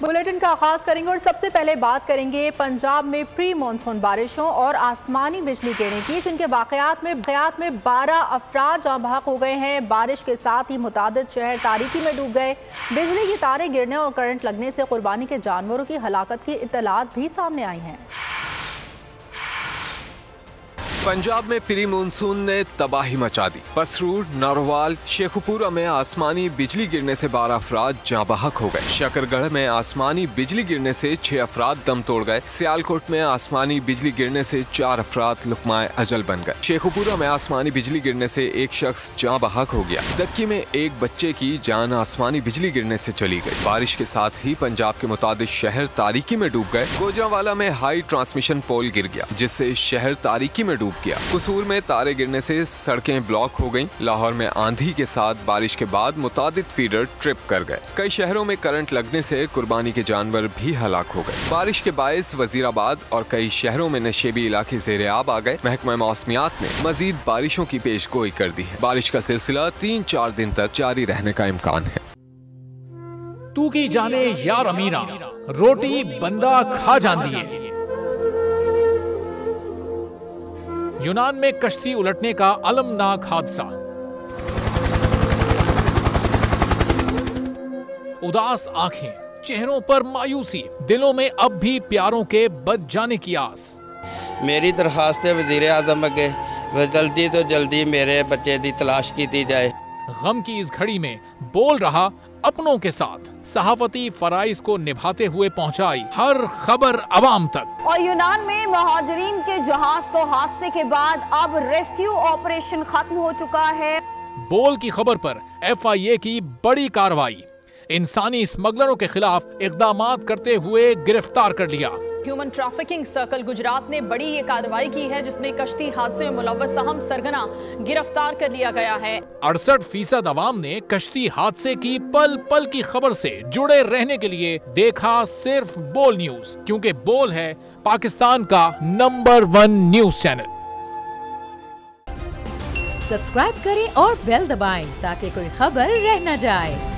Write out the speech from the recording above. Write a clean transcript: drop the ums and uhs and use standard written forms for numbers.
Bulletin का आगाज करेंगे और सबसे पहले बात करेंगे पंजाब में प्री मानसून बारिशों और आसमानी बिजली गिरने की, जिनके वाकयात में 12 अफराद जाँ बहक हो गए हैं। बारिश के साथ ही मुतादिद शहर तारीकी में डूब गए। बिजली की तारें गिरने और करंट लगने से कुर्बानी के जानवरों की हलाकत की इत्तलात भी सामने आई हैं। पंजाब में प्री मानसून ने तबाही मचा दी। पसरूर, नारोवाल, शेखुपुरा में आसमानी बिजली गिरने से 12 अफराद जाँ बहक हो गए। शकरगढ़ में आसमानी बिजली गिरने से 6 अफराद दम तोड़ गए। सियालकोट में आसमानी बिजली गिरने से 4 अफराद लुकमाए अजल बन गए। शेखुपुरा में आसमानी बिजली गिरने से एक शख्स जाँ बहक हो गया। दक्की में एक बच्चे की जान आसमानी बिजली गिरने से चली गई। बारिश के साथ ही पंजाब के मुतादिद शहर तारीकी में डूब गए। गोजरावाला में हाई ट्रांसमिशन पोल गिर गया, जिससे शहर तारीकी में डूब गया। कसूर में तारे गिरने से सड़कें ब्लॉक हो गईं। लाहौर में आंधी के साथ बारिश के बाद मुतादिद फीडर ट्रिप कर गए। कई शहरों में करंट लगने से कुर्बानी के जानवर भी हलाक हो गए। बारिश के बायस वजीराबाद और कई शहरों में नशेबी इलाके ज़ेर-ए-आब आ गए। महकमा मौसमियात ने मजीद बारिशों की पेशगोई कर दी है। बारिश का सिलसिला 3-4 दिन तक जारी रहने का इम्कान है। तू की जाने यार अमीरा, रोटी बंदा खा जाती है। यूनान में कश्ती उलटने का अलमनाक हादसा। उदास आंखें, चेहरों पर मायूसी, दिलों में अब भी प्यारों के बच जाने की आस। मेरी दरखास्त है वज़ीर आज़म अगे, जल्दी तो जल्दी मेरे बच्चे की तलाश की जाए। गम की इस घड़ी में बोल रहा अपनों के साथ, सहाफती फराइज को निभाते हुए पहुंचाई हर खबर अवाम तक। और यूनान में मुहाजिरीन के जहाज को हादसे के बाद अब रेस्क्यू ऑपरेशन खत्म हो चुका है। बोल की खबर पर FIA की बड़ी कार्रवाई, इंसानी स्मगलरों के खिलाफ इक़दामात करते हुए गिरफ्तार कर लिया। ह्यूमन ट्रैफिकिंग सर्कल गुजरात ने बड़ी ये कार्रवाई की है, जिसमें कश्ती हादसे में मुलव्वस अहम सरगना गिरफ्तार कर लिया गया है। 68% अवाम ने कश्ती हादसे की पल पल की खबर से जुड़े रहने के लिए देखा सिर्फ बोल न्यूज, क्योंकि बोल है पाकिस्तान का नंबर 1 न्यूज चैनल। सब्सक्राइब करें और बेल दबाएं ताकि कोई खबर रह न जाए।